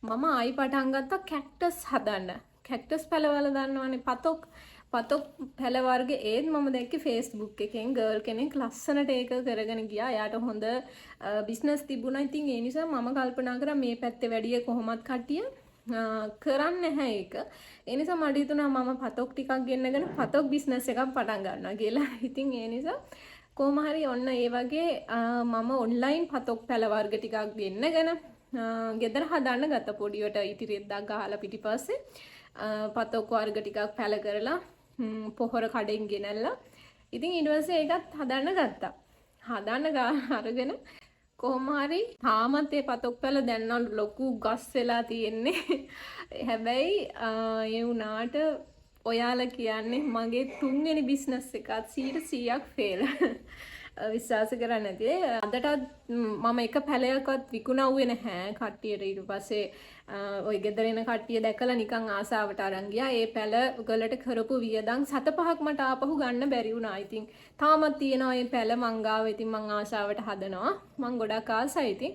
මම ආයි පටන් ගත්තා කැක්ටස් හදන්න. කැක්ටස් පැලවල දන්නවනේ පතොක් පැල වර්ග ඒත් මම දැක්කේ Facebook එකෙන් ගර්ල් කෙනෙක් ලස්සනට ඒක කරගෙන ගියා. එයාට හොඳ බිස්නස් තිබුණා. ඉතින් ඒ නිසා මම කල්පනා කරා මේ පැත්තේ වැඩිය කොහොමත් කට්ටිය කරන්නේ නැහැ ඒක. ඒ නිසා මට හිතුණා මම පතොක් ටිකක් ගෙන්නගෙන පතොක් බිස්නස් එකක් පටන් ගන්නවා කියලා. ඉතින් ඒ නිසා කොහොම හරි ඔන්න ඒ වගේ මම ඔන්ලයින් පතොක් පැල වර්ග ටිකක් ගෙන්නගෙන ගෙදර හදන්න ගත්ත පොඩියට ඉටි රෙද්දක් ගහලා පිටිපස්සේ පතොක් වර්ග ටිකක් පැල කරලා පොහොර කඩෙන් ගෙනල්ලා ඉතින් ඊට පස්සේ ඒකත් හදන්න ගත්තා. හදන්න අරගෙන කොහොම හරි තාමත් ඒ පතොක් පැල දැන් නම් ලොකු ගස් වෙලා තියෙන්නේ. හැබැයි ඒ වුණාට ඔයාලා කියන්නේ මගේ තුන්වෙනි බිස්නස් එකත් 100%ක් ෆේල්. විශ්වාස කරන්නේ නැති. අදටත් මම එක පැලයක්වත් විකුණුවේ නැහැ කට්ටියට. ඊට පස්සේ ඔය ගෙදර එන කට්ටිය දැකලා නිකන් ආසාවට අරන් ගියා. ඒ පැල වලට කරපු වියදම් 7-5ක් මට ආපහු ගන්න බැරි වුණා. ඉතින් තාමත් තියෙනවා මේ පැල මං ගාව. ඉතින් මං ආසාවට හදනවා. මං ගොඩක් ආසයි. ඉතින්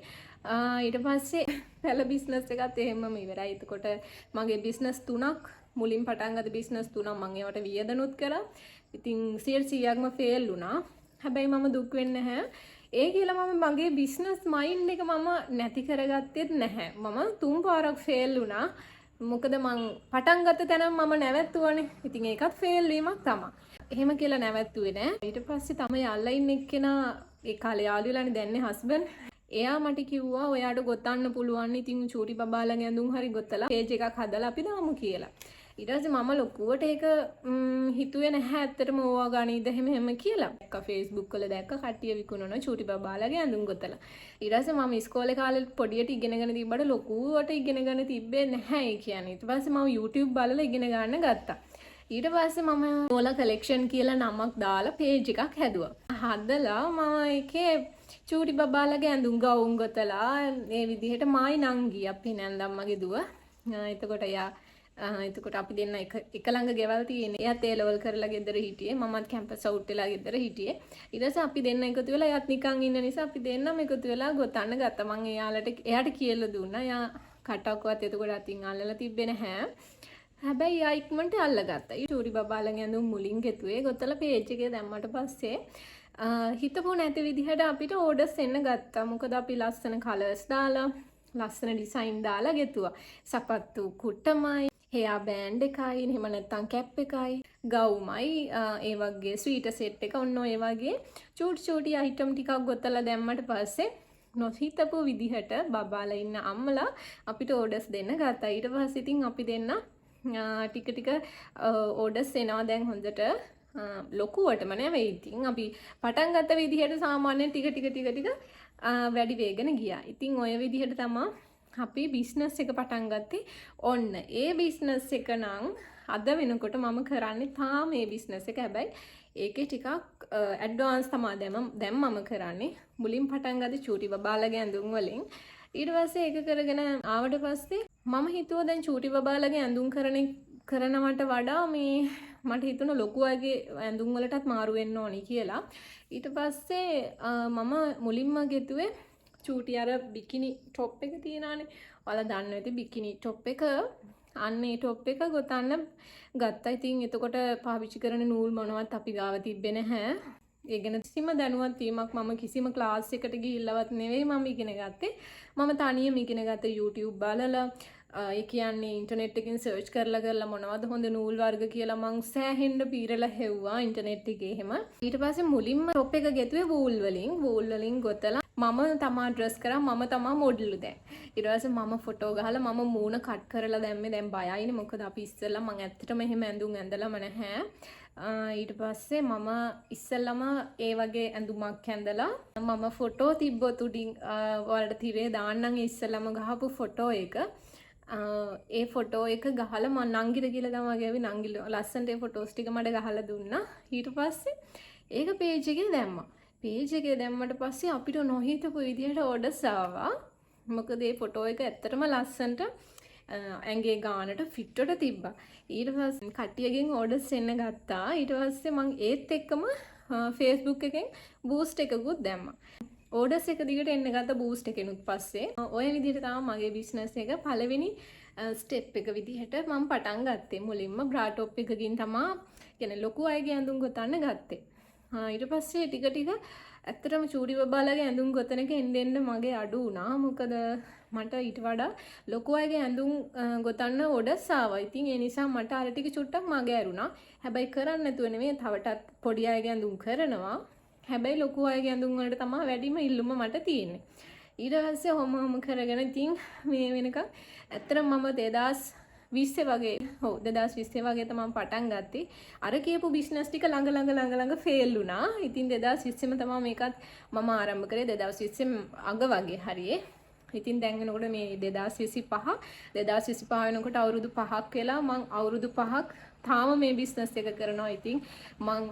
ඊට පස්සේ පැල බිස්නස් එකත් එහෙමම ඉවරයි. එතකොට මගේ බිස්නස් 3ක් මුලින් පටන් ගත්ත බිස්නස් 3ක් මං ඒවට වියදනුත් කරා. ඉතින් 100%ක්ම ෆේල් වුණා. හැබැයි මම දුක් වෙන්නේ නැහැ. ඒ කියලා මම මගේ බිස්නස් මයින්ඩ් එක මම නැති කරගත්තෙත් නැහැ. මම 3 පාරක් ෆේල් වුණා. මොකද මං පටන් ගත්ත තැන මම නැවැත්තුවානේ. ඉතින් ඒකත් ෆේල් වීමක් තමයි. එහෙම කියලා නැවැත්තුවේ නෑ. ඊට පස්සේ තමයි අල්ලා ඉන්න එක්කෙනා ඒ කාලේ යාළු වෙලානේ දැන්නේ හස්බන්ඩ්. එයා මට කිව්වා ඔයාට ගොතන්න පුළුවන්. ඉතින් චූටි බබාලගේ ඇඳුම් හරි ගොතලා පේජ් එකක් හදලා අපි දාමු කියලා. ඊට පස්සේ මම ලොකුවට ඒක හිතුවේ නැහැ ඇත්තටම ඕවා ගණීද එහෙම කියලා. දැක්ක Facebook වල දැක්ක කට්ටිය විකුණන චූටි බබාලගේ ඇඳුම් ගොතලා. ඊට පස්සේ මම ඉස්කෝලේ කාලේ පොඩියට ඉගෙනගෙන තිබ්බට ලොකුවට ඉගෙනගෙන තිබ්බේ නැහැ ඒ කියන්නේ. ඊට පස්සේ මම YouTube බලලා ඉගෙන ගන්න ගත්තා. ඊට පස්සේ මම ඕලා කලෙක්ෂන් කියලා නමක් දාලා පේජ් එකක් හැදුවා. හදලා මම ඒකේ චූටි බබාලගේ ඇඳුම් ගවුම් ගොතලා මේ විදිහට මායි නංගි අපේ නැන්දම්මගේ දුව. එතකොට අපි දෙන්න එක ළඟ ගෙවල් තියෙන්නේ. එයාත් ඒ ලෙවල් කරලා ගෙදර හිටියේ. මමත් කැම්පස් අවුට් වෙලා ගෙදර හිටියේ. ඊට පස්සේ අපි දෙන්න එකතු වෙලා එයාත් නිකන් ඉන්න නිසා අපි දෙන්නම එකතු වෙලා ගොතන්න ගත්තා. මම එයාට කියලා දුන්නා. එයා කටක්වත් එතකොට අතින් අල්ලලා තිබ්බේ නැහැ. හැබැයි එයා ඉක්මනට අල්ලගත්තා. ඊ චූටි බබාලගේ ඇඳුම් මුලින් ගෙතුවේ. ගොතලා පේජ් එකේ දැම්මට පස්සේ හිතපො නැති විදිහට අපිට ඕඩර්ස් එන්න ගත්තා. මොකද අපි ලස්සන කලර්ස් දාලා ලස්සන ඩිසයින් දාලා ගෙතුවා. සපත්තු කුට්ටමයි හෙයා බෑන්ඩ් එකයි එහෙම නැත්නම් කැප් එකයි ගවුමයි ඒ වගේ ස්වීට් සෙට් එක ඔන්න ඔය වගේ චූටි අයිටම් ටිකක් ගොතලා දැම්මට පස්සේ නොහිතපු විදිහට බබාලා ඉන්න අම්මලා අපිට ඕඩර්ස් දෙන්න ගත්තා. ඊට පස්සේ ඉතින් අපි දෙන්න ටික ඕඩර්ස් එනවා දැන් හොඳට ලොකුවටම නෙවෙයි. ඉතින් අපි පටන් ගත්ත විදිහට සාමාන්‍යයෙන් ටික වැඩි වේගන ගියා. ඉතින් ඔය විදිහට තමයි අපි බිස්නස් එක පටන් ගත්තේ. ඔන්න ඒ බිස්නස් එක නම් අද වෙනකොට මම කරන්නේ තාම මේ බිස්නස් එක. හැබැයි ඒකේ ටිකක් ඇඩ්වාන්ස් තමයි දැන් මම කරන්නේ. මුලින් පටන් ගත්තේ චූටි බබාලගේ ඇඳුම් වලින්. ඊට පස්සේ ඒක කරගෙන ආවට පස්සේ මම හිතුවා දැන් චූටි බබාලගේ ඇඳුම් කරනවට වඩා මේ මට හිතුණා ලොකු අයගේ ඇඳුම් වලටත් මාරු වෙන්න ඕනි කියලා. ඊට පස්සේ මම මුලින්ම ගෙතුවේ චූටි අර බිකිනි টොප් එක තියනවානේ. ඔයාලා දන්නවා ඇති බිකිනි টොප් එක. අන්න ඒ টොප් එක ගොතන්න ගත්තා. ඉතින් එතකොට පාවිච්චි කරන නූල් මොනවත් අපි ගාව තිබ්බේ නැහැ. ඒ ගැන කිසිම දැනුවත් වීමක් මම කිසිම ක්ලාස් එකකට ගිහිල්ලවත් නෙවෙයි මම ඉගෙන ගත්තේ. මම තනියම ඉගෙන ගත්තා YouTube බලලා. ඒ කියන්නේ ඉන්ටර්නෙට් එකෙන් සර්ච් කරලා මොනවද හොඳ නූල් වර්ග කියලා මං සෑහෙන්න පීරලා හෙව්වා ඉන්ටර්නෙට් එකේ එහෙම. ඊට පස්සේ මුලින්ම টොප් එක ගෙතුවේ වූල් වලින් ගොතලා මම තමා ඩ්‍රෙස් කරා මම තමා මොඩල් දැන්. ඊට පස්සේ මම ෆොටෝ ගහලා මම මූණ කට් කරලා දැම්මේ. දැන් බයයිනේ මොකද අපි ඉස්සෙල්ලා මං ඇත්තටම එහෙම ඇඳුම් ඇඳලාම නැහැ. ඊට පස්සේ මම ඉස්සෙල්ලාම ඒ වගේ ඇඳුමක් ඇඳලා මම ෆොටෝ තිබ්බොත් උඩින් වලට තිරේ දාන්නම් ඉස්සෙල්ලාම ගහපු ෆොටෝ එක. ඒ ෆොටෝ එක ගහලා මම නංගිට කියලා තමයි ගියාවි. නංගි ලස්සනට ඒ ෆොටෝස් ටික මට ගහලා දුන්නා. ඊට පස්සේ ඒක පේජ් එකේ දැම්මා. පේජ් එකේ දැම්මට පස්සේ අපිට නොහිතපු විදිහට ඕඩර්ස් ආවා. මොකද මේ ෆොටෝ එක ඇත්තටම ලස්සනට ඇඟේ ගානට ෆිට්ට තිබ්බා. ඊට පස්සේ කට්ටියගෙන් ඕඩර්ස් එන්න ගත්තා. ඊට පස්සේ මම ඒත් එක්කම Facebook එකෙන් බූස්ට් එකකුත් දැම්මා. ඕඩර්ස් එක දිගට එන්න ගත්ත බූස්ට් එකෙනුත් පස්සේ ඔය විදිහට තමයි මගේ බිස්නස් එක පළවෙනි ස්ටෙප් එක විදිහට මම පටන් ගත්තේ. මුලින්ම බ්‍රා টොප් එකකින් තමයි කියන්නේ ලොකු අයගේ ඇඳුම් ගොතන්න ගත්තේ. ඊට පස්සේ ටික ටික ඇත්තටම චූඩි බබාලගේ ඇඳුම් ගොතන එක එන්න මගේ අඩු වුණා. මොකද මට ඊට වඩා ලොකු අයගේ ඇඳුම් ගොතන්න ඕඩර්ස් ආවා. ඉතින් ඒ නිසා මට අර ටික චුට්ටක් මගේ ඇරුණා. හැබැයි කරන්න නැතුව නෙමෙයි තවටත් පොඩි අයගේ ඇඳුම් කරනවා. හැබැයි ලොකු අයගේ ඇඳුම් වලට තමයි වැඩිම ඉල්ලුම මට තියෙන්නේ. ඊට පස්සේ හොම කරගෙන ඉතින් මේ වෙනකන් ඇත්තටම මම 2020 වගේ 2020 වගේ තමයි පටන් ගත්තේ. අර කියපු බිස්නස් ටික ළඟ ෆේල් වුණා. ඉතින් 2020 ම තමයි මේකත් මම ආරම්භ කරේ 2020 අග වගේ හරියේ. ඉතින් දැන් වෙනකොට මේ 2025 වෙනකොට අවුරුදු 5ක් වෙලා මම අවුරුදු 5ක් තාම මේ බිස්නස් එක කරනවා. ඉතින් මම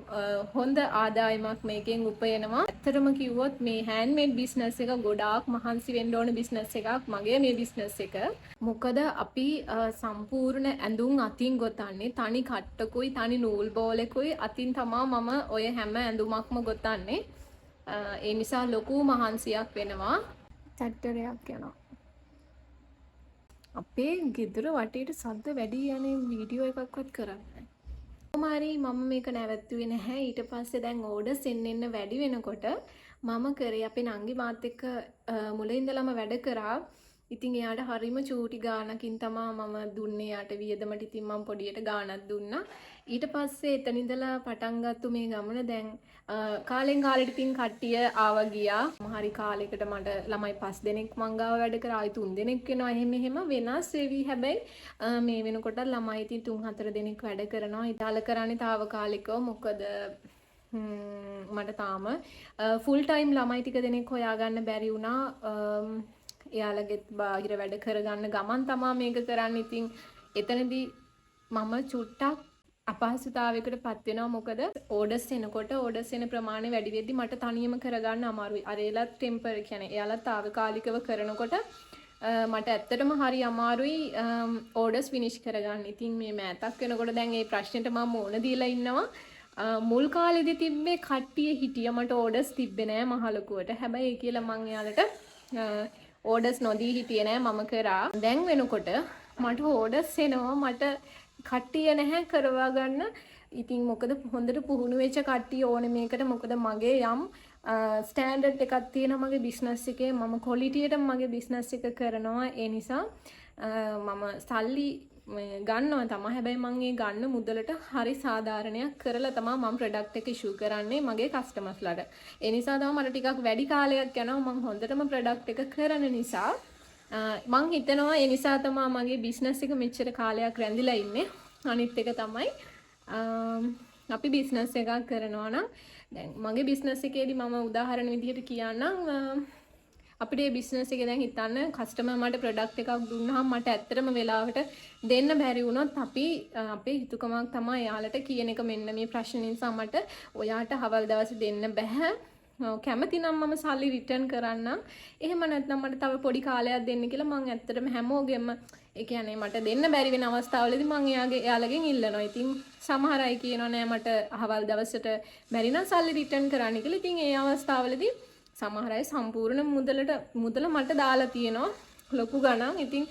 හොඳ ආදායමක් මේකෙන් උපයනවා. ඇත්තටම කිව්වොත් මේ හෑන්ඩ්මේඩ් බිස්නස් එක ගොඩාක් මහන්සි වෙන්න ඕන බිස්නස් එකක් මගේ මේ බිස්නස් එක. මොකද අපි සම්පූර්ණ ඇඳුම් අතින් ගොතන්නේ තනි කට්ටකුයි තනි නූල් බෝලකුයි අතින් තමයි මම ඔය හැම ඇඳුමක්ම ගොතන්නේ. ඒ නිසා ලොකු මහන්සියක් වෙනවා. චැට්ටරයක් යනවා. අපේ ගෙදර වටේට සද්ද වැඩි යන්නේ වීඩියෝ එකක්වත් කරන්නේ. කොහොමhari මම මේක නැවැත්තුවේ නැහැ. ඊට පස්සේ දැන් ඕඩර්ස් එන්න වැඩි වෙනකොට මම කරේ අපේ නංගි මාත් එක්ක මුලින් ඉඳලම වැඩ කරා. ඉතින් එයාට හරිම චූටි ගාණකින් තමයි මම දුන්නේ යාට වියදමට. ඉතින් මම පොඩියට ගාණක් දුන්නා. ඊට පස්සේ එතන ඉඳලා පටන් ගත්තු මේ ගමන දැන් කාලෙන් කාලෙට ඉතින් කට්ටිය ආවා ගියා. හරි කාලයකට මට ළමයි 5 දෙනෙක් මං ගාව වැඩ කරා. ආයි 3 දෙනෙක් වෙනවා. එහෙම වෙනස් වෙවි. හැබැයි මේ වෙනකොට ළමයි ඉතින් 3-4 දෙනෙක් වැඩ කරනවා. ඉතාල කරන්නේ తాවකාලිකව. මොකද මට තාම ෆුල් ටයිම් ළමයි ටික දෙනෙක් හොයාගන්න බැරි වුණා. එයාලගෙත් බාහිර වැඩ කරගන්න ගමන් තමා මේක කරන්න. ඉතින් එතනදී මම චුට්ටක් අපහසුතාවයකට පත් වෙනවා. මොකද ඕඩර්ස් එනකොට ඕඩර්ස් එන ප්‍රමාණය වැඩි වෙද්දි මට තනියම කරගන්න අමාරුයි. අර එයාලත් ටෙම්පර් කියන්නේ එයාලත් తాවකාලිකව කරනකොට මට ඇත්තටම හරි අමාරුයි ඕඩර්ස් ෆිනිෂ් කරගන්න. ඉතින් මේ මෑතක් වෙනකොට දැන් මේ ප්‍රශ්නෙට මම මුණ දීලා ඉන්නවා. මුල් කාලෙදි තිබ්බේ කට්ටිය හිටිය මට ඕඩර්ස් තිබ්බේ නෑ මහලකුවට. හැබැයි ඒ කියලා මං එයාලට ඕඩර්ස් නොදී හිටියේ නෑ. මම කරා. දැන් වෙනකොට මට ඕඩර්ස් එනවා. මට කට්ටිය නැහැ කරවා ගන්න. ඉතින් මොකද හොඳට පුහුණු වෙච්ච කට්ටිය ඕනේ මේකට. මොකද මගේ යම් ස්ටෑන්ඩඩ් එකක් තියෙනවා මගේ බිස්නස් එකේ. මම ක්වොලිටියට මගේ බිස්නස් එක කරනවා. ඒ නිසා මම සල්ලි ගන්නවා තමයි. හැබැයි මම ඒ ගන්න මුදලට හරි සාධාරණයක් කරලා තමයි මම ප්‍රොඩක්ට් එක ඉෂුව කරන්නේ මගේ කස්ටමර්ස්ලාට. ඒ නිසා තමයි මට ටිකක් වැඩි කාලයක් යනවා මම හොඳටම ප්‍රොඩක්ට් එක කරන නිසා. මං හිතනවා ඒ නිසා තමයි මගේ බිස්නස් එක මෙච්චර කාලයක් රැඳිලා ඉන්නේ. අනිත් එක තමයි අපි බිස්නස් එකක් කරනවා නම් දැන් මගේ බිස්නස් එකේදී මම උදාහරණ විදිහට කියන්නම්. අපිට මේ බිස්නස් එකේ දැන් හිතන්න කස්ටමර් මට ප්‍රොඩක්ට් එකක් දුන්නාම මට ඇත්තටම වෙලාවට දෙන්න බැරි වුණොත් අපි අපේ හිතුකමක් තමයි යාලට කියන එක මෙන්න මේ ප්‍රශ්න නිසා මට ඔයාට හවල් දවසේ දෙන්න බෑ. කැමති නම් මම සල්ලි රිටර්න් කරන්නම්. එහෙම නැත්නම් මට තව පොඩි කාලයක් දෙන්න කියලා මම ඇත්තටම හැමෝගෙම ඒ කියන්නේ මට දෙන්න බැරි වෙන අවස්ථාවලදී මම එයාලගෙන් ඉල්ලනවා. ඉතින් සමහර අය කියනවා නෑ මට අහවල් දවසට බැරි නම් සල්ලි රිටර්න් කරන්න කියලා. ඉතින් ඒ අවස්ථාවලදී සමහර අය සම්පූර්ණ මුදල මට දාලා තියෙනවා ලොකු ගණන්. ඉතින්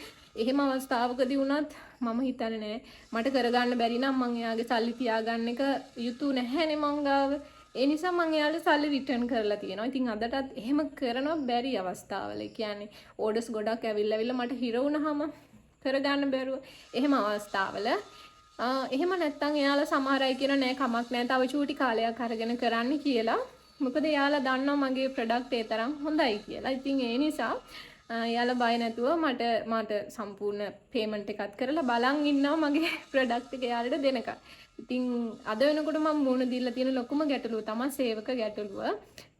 එහෙම අවස්ථාවකදී වුණත් මම හිතන්නේ නෑ මට කරගන්න බැරි නම් මම එයාගේ සල්ලි තියාගන්න එක යුතු නැහැනේ මං ගාව. ඒ නිසා මම එයාලට සල්ලි රිටර්න් කරලා තියෙනවා. ඉතින් අදටත් එහෙම කරනවා බැරි අවස්ථාවල. කියන්නේ ඕඩර්ස් ගොඩක් ඇවිල්ලා මට හිර වුණාම කරගන්න බැරුව එහෙම අවස්ථාවල එහෙම නැත්තම් එයාලා සමහර අය කියන නෑ කමක් නෑ තව චූටි කාලයක් අරගෙන කරන්න කියලා. මොකද එයාලා දන්නවා මගේ ප්‍රොඩක්ට් ඒ තරම් හොඳයි කියලා. ඉතින් ඒ නිසා එයාලා බය නැතුව මට සම්පූර්ණ පේමන්ට් එකක් කරලා බලන් ඉන්නවා මගේ ප්‍රොඩක්ට් එක එයාලට දෙනකම්. ඉතින් අද වෙනකොට මම මුණ දීලා තියෙන ලොකුම ගැටලුව තමයි සේවක ගැටලුව.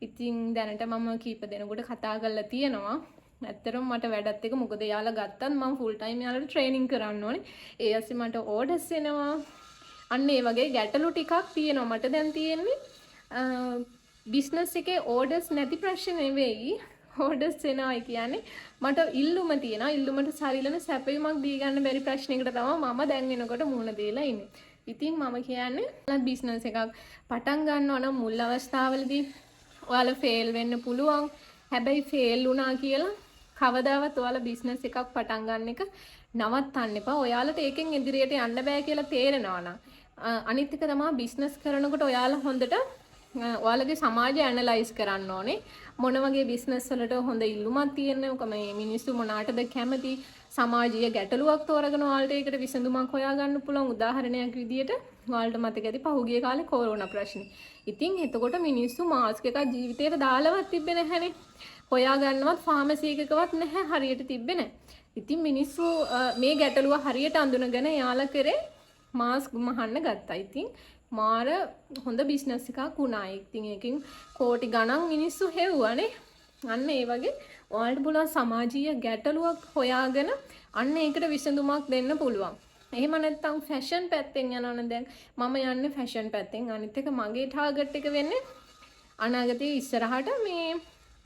ඉතින් දැනට මම කීප දෙනෙකුට කතා කරලා තියෙනවා. ඇත්තටම මට වැඩත් එක මොකද යාලා ගත්තත් මම ෆුල් ටයිම් යාලට ට්‍රේනින් කරන්න ඕනේ. ඒ ඇස්සේ මට ඕඩර්ස් එනවා. අන්න ඒ වගේ ගැටලු ටිකක් තියෙනවා. මට දැන් තියෙන්නේ බිස්නස් එකේ ඕඩර්ස් නැති ප්‍රශ්න නෙවෙයි. ඕඩර්ස් එනවායි කියන්නේ මට ඉල්ලුම තියෙනවා. ඉල්ලුමට සරිලන සැපයුමක් දී ගන්න බැරි ප්‍රශ්නයකට තමයි මම දැන් වෙනකොට මුහුණ දීලා ඉන්නේ. ඉතින් මම කියන්නේ බිස්නස් එකක් පටන් ගන්නවා නම් මුල් අවස්ථාවලදී ඔයාලා ෆේල් වෙන්න පුළුවන්. හැබැයි ෆේල් වුණා කියලා කවදාවත් ඔයාලා බිස්නස් එකක් පටන් ගන්න එක නවත්තන්න එපා. ඔයාලට ඒකෙන් ඉදිරියට යන්න බෑ කියලා තේරෙනවා නම් අනිත් එක තමයි බිස්නස් කරනකොට ඔයාලා හොඳට ඔයාලගේ සමාජය ඇනලයිස් කරන්න ඕනේ. මොන වගේ බිස්නස් වලට හොඳ ඉල්ලුමක් තියෙන්නේ, ඔක මේ මිනිස්සු මොනාටද කැමති, සමාජීය ගැටලුවක් තෝරගෙන ඔයාලට ඒකට විසඳුමක් හොයාගන්න පුළුවන්. උදාහරණයක් විදියට ඔයාලට මතක ඇති පහුගිය කාලේ කොරෝනා ප්‍රශ්නේ. ඉතින් එතකොට මිනිස්සු මාස්ක් එකක් ජීවිතේට දාලවත් තිබ්බේ නැහැනේ. හොයාගන්නවත් ෆාමසි එකකවත් නැහැ, හරියට තිබ්බේ නැහැ. ඉතින් මිනිස්සු මේ ගැටලුව හරියට අඳුනගෙන යාලා කරේ මාස්ක් මහන්න ගත්තා. ඉතින් මාර හොඳ බිස්නස් එකක් වුණා. ඉතින් ඒකෙන් කෝටි ගණන් මිනිස්සු හෙව්වනේ. අන්න ඒ වගේ ඔයාලට පුළුවන් සමාජීය ගැටලුවක් හොයාගෙන අන්න ඒකට විසඳුමක් දෙන්න පුළුවන්. එහෙම නැත්නම් ෆැෂන් පැත්තෙන් යනවනේ. දැන් මම යන්නේ ෆැෂන් පැත්තෙන්. අනිත් එක මගේ ටාගට් එක වෙන්නේ අනාගතයේ ඉස්සරහට මේ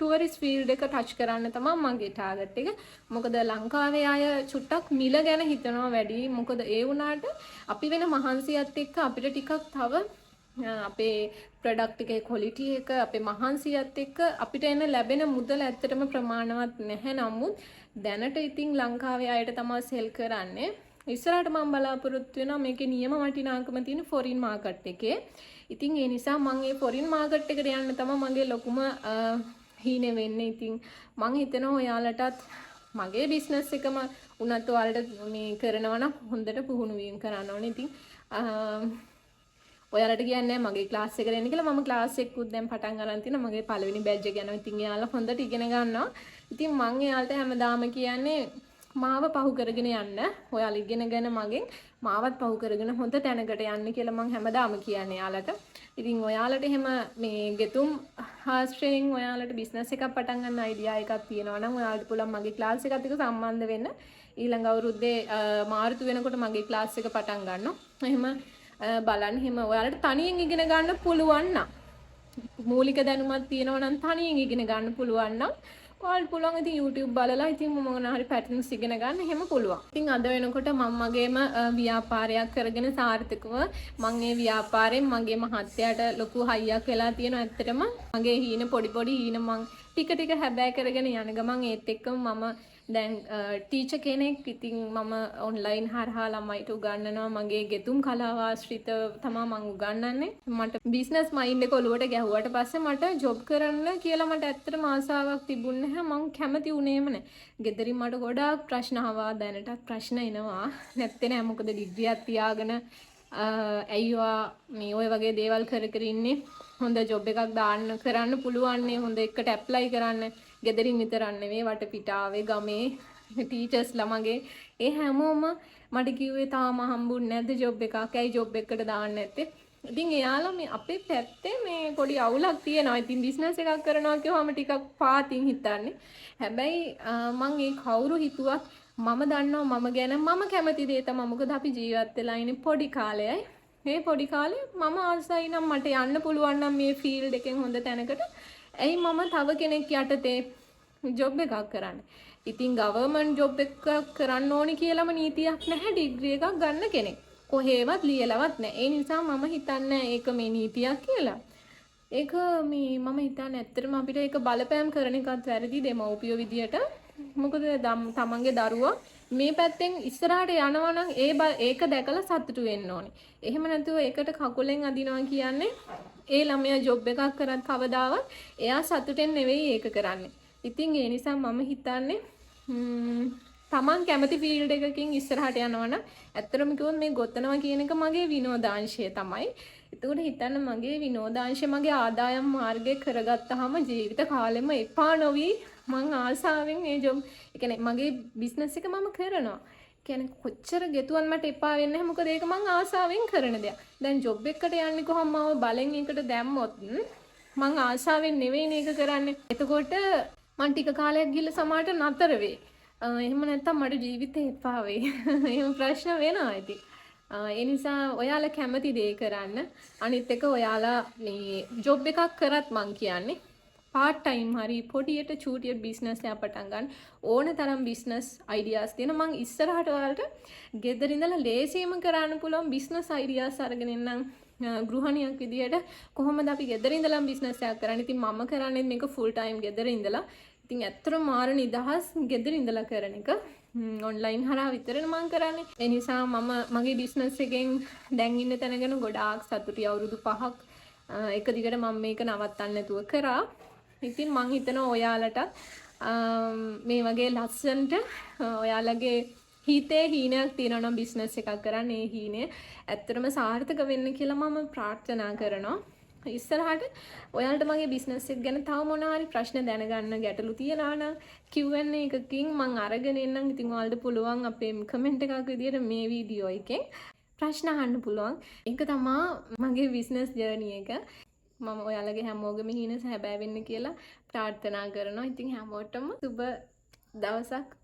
ටුවරිස්ට් ෆීල්ඩ් එක ටච් කරන්න තමයි මගේ ටාගට් එක. මොකද ලංකාවේ අය චුට්ටක් මිල ගැන හිතනවා වැඩි. මොකද ඒ වුණාට අපි වෙන මහන්සියත් එක්ක අපිට ටිකක් තව අපේ ප්‍රොඩක්ට් එකේ ක්වොලිටි එක අපේ මහන්සියත් එක්ක අපිට එන ලැබෙන මුදල ඇත්තටම ප්‍රමාණවත් නැහැ. නමුත් දැනට ඉතින් ලංකාවේ අයට තමයි සෙල් කරන්නේ. ඉස්සරහට මම බලාපොරොත්තු වෙනවා මේකේ නියම වටිනාකම තියෙන ෆොරින් මාකට් එකේ. ඉතින් ඒ නිසා මම මේ ෆොරින් මාකට් එකට යන්න තමයි මගේ ලොකුම හීනේ වෙන්නේ. ඉතින් මම හිතනවා ඔයාලටත් මගේ බිස්නස් එකම උනත් ඔයාලට මේ කරනවා නම් හොඳට පුහුණු වීම කරන්න ඕනේ. ඉතින් ඔයාලට කියන්නේ මගේ ක්ලාස් එකට එන්න කියලා. මම ක්ලාස් එකකුත් දැන් පටන් ගන්න තියෙනවා. මගේ පළවෙනි බැච් එක යනවා. ඉතින් එයාලා හොඳට ඉගෙන ගන්නවා. ඉතින් මම එයාලට හැමදාම කියන්නේ මාව පහු කරගෙන යන්න. ඔයාලා ඉගෙනගෙන මගෙන් මාවත් පහු කරගෙන හොඳ තැනකට යන්න කියලා මම හැමදාම කියන්නේ එයාලට. ඉතින් ඔයාලට එහෙම මේ ගෙතුම් ආශ්‍රයෙන් ඔයාලට බිස්නස් එකක් පටන් ගන්න අයිඩියා එකක් තියෙනවා නම් ඔයාලට පුළුවන් මගේ ක්ලාස් එකත් එක්ක සම්බන්ධ වෙන්න. ඊළඟ අවුරුද්දේ මාර්තු වෙනකොට මගේ ක්ලාස් එක පටන් ගන්නවා. එහෙම බලන්න. එහෙම ඔයාලට තනියෙන් ඉගෙන ගන්න පුළුවන් නම් මූලික දැනුමක් තියෙනවා නම් තනියෙන් ඉගෙන ගන්න පුළුවන් නම් ඔයාලට පුළුවන් ඉතින් YouTube බලලා ඉතින් මොනවා හරි පැටර්න්ස් ඉගෙන ගන්න එහෙම පුළුවන්. ඉතින් අද වෙනකොට මම මගේම ව්‍යාපාරයක් කරගෙන සාර්ථකව මම මේ ව්‍යාපාරයෙන් මගේ මහත්තයාට ලොකු හයියක් වෙලා තියෙනවා. ඇත්තටම මගේ හීන පොඩි හීන මම ටික ටික හැබෑ කරගෙන යන ගමන් ඒත් එක්කම මම දැන් ටීචර් කෙනෙක්. ඉතින් මම ඔන්ලයින් හරහා ළමයිට උගන්වනවා. මගේ ගෙතුම් කලාව ආශ්‍රිතව තමයි මම උගන්වන්නේ. මට බිස්නස් මයින්ඩ් එක ඔලුවට ගැහුවට පස්සේ මට ජොබ් කරන්න කියලා මට ඇත්තටම ආසාවක් තිබුණේ නැහැ. මම කැමති වුණේම නැහැ. ගෙදරින් මට ගොඩාක් ප්‍රශ්න ආවා. දැනටත් ප්‍රශ්න එනවා. නැත්තේ නෑ. මොකද ඩිග්‍රියක් තියාගෙන ඇයිවා මේ ඔය වගේ දේවල් කර ඉන්නේ. හොඳ ජොබ් එකක් දාන්න කරන්න පුළුවන් නේ. හොඳ එකට ඇප්ලයි කරන්න. ගෙදරින් විතරක් නෙවෙයි වටපිටාවේ ගමේ ටීචර්ස්ලා මගේ ඒ හැමෝම මට කිව්වේ තාම හම්බුන්නේ නැද්ද ජොබ් එකක්? ඇයි ජොබ් එකකට දාන්න නැත්තේ? ඉතින් එයාලා මේ අපේ පැත්තේ මේ පොඩි අවුලක් තියෙනවා. ඉතින් බිස්නස් එකක් කරනවා කියවම ටිකක් පාතින් හිතන්නේ. හැබැයි මම ඒ කවුරු හිතුවත් මම දන්නවා මම ගැන මම කැමති දේ තමයි. මොකද අපි ජීවත් වෙලා ඉන්නේ පොඩි කාලයයි. මේ පොඩි කාලේ මම ආසයි නම් මට යන්න පුළුවන් නම් මේ ෆීල්ඩ් එකෙන් හොඳ තැනකට ඇයි මම තව කෙනෙක් යටතේ ජොබ් එකක් කරන්නේ? ඉතින් ගවර්න්මන්ට් ජොබ් එකක් කරන්න ඕනි කියලාම නීතියක් නැහැ. ඩිග්‍රී එකක් ගන්න කෙනෙක් කොහේවත් ලියලවත් නැහැ. ඒ නිසා මම හිතන්නේ ඒක මේ නීතියක් කියලා. ඒක මේ මම හිතන්නේ ඇත්තටම අපිට ඒක බලපෑම් කරන එකත් වැරදි දෙමව්පියෝ විදියට. මොකද තමන්ගේ දරුවා මේ පැත්තෙන් ඉස්සරහට යනවා නම් ඒක දැකලා සතුටු වෙන්න ඕනේ. එහෙම නැතුව ඒකට කකුලෙන් අදිනවා කියන්නේ ඒ ළමයා ජොබ් එකක් කරත් කවදාවත් එයා සතුටෙන් නෙවෙයි ඒක කරන්නේ. ඉතින් ඒ නිසා මම හිතන්නේ තමන් කැමති ෆීල්ඩ් එකකින් ඉස්සරහට යනවා නම් ඇත්තටම කිව්වොත් මේ ගොතනවා කියන එක මගේ විනෝදාංශය තමයි. ඒකට හිතන්න මගේ විනෝදාංශය මගේ ආදායම් මාර්ගය කරගත්තාම ජීවිත කාලෙම එපා නොවි මං ආසාවෙන් මේ ජොබ් ඒ කියන්නේ මගේ බිස්නස් එක මම කරනවා. කියන්නේ කොච්චර ගෙතුවන් මට එපා වෙන්නේ නැහැ. මොකද ඒක මං ආසාවෙන් කරන දෙයක්. දැන් ජොබ් එකකට යන්නේ කොහොමම බලෙන් එකට දැම්මොත් මං ආසාවෙන් නෙවෙයි මේක කරන්නේ. එතකොට මං ටික කාලයක් ගිහලා සමාහට නතර වෙයි. එහෙම නැත්තම් මට ජීවිතේ එපා වෙයි. එහෙම ප්‍රශ්න වෙනවා ඉතින්. ඒ නිසා ඔයාලා කැමති දේ කරන්න. අනිත් එක ඔයාලා මේ ජොබ් එකක් කරත් මං කියන්නේ part time හරි පොඩියට චූටියට බිස්නස් එකක් පටන් ගන්න ඕන තරම් බිස්නස් අයිඩියාස් තියෙන මං ඉස්සරහට ඔයාලට ගෙදර ඉඳලා ලේසියෙන්ම කරන්න පුළුවන් බිස්නස් අයිඩියාස් අරගෙන එන්නම් ගෘහණියක් විදියට කොහොමද අපි ගෙදර ඉඳලා බිස්නස් එකක් කරන්නේ. ඉතින් මම කරන්නේ මේක ෆුල් ටයිම් ගෙදර ඉඳලා. ඉතින් ඇත්තටම මාර නිදහස් ගෙදර ඉඳලා කරන එක. ඔන්ලයින් හරහා විතරනේ මම කරන්නේ. ඒ නිසා මම මගේ බිස්නස් එකෙන් දැන් ඉන්න තැන ගැන ගොඩාක් සතුටුයි. අවුරුදු 5ක් එක දිගට මම මේක නවත්තන්න නැතුව කරා. ඉතින් මං හිතනවා ඔයාලට මේ වගේ ලස්සනට ඔයාලගේ හිතේ හීනයක් තියෙනවා නම් බිස්නස් එකක් කරන්න ඒ හීනය ඇත්තටම සාර්ථක වෙන්න කියලා මම ප්‍රාර්ථනා කරනවා. ඉස්සරහට ඔයාලට මගේ බිස්නස් එක ගැන තව මොනවා හරි ප්‍රශ්න දැනගන්න ගැටලු තියෙනවා නම් Q&A එකකින් මම අරගෙන එන්නම්. ඉතින් ඔයාලට පුළුවන් අපේ කමෙන්ට් එකක් විදියට මේ වීඩියෝ එකෙන් ප්‍රශ්න අහන්න පුළුවන්. ඒක තමයි මගේ බිස්නස් ජර්නි එක. මම ඔයාලගේ හැමෝගෙම හින සැබෑ වෙන්න කියලා ප්‍රාර්ථනා කරනවා. ඉතින් හැමෝටම සුබ දවසක්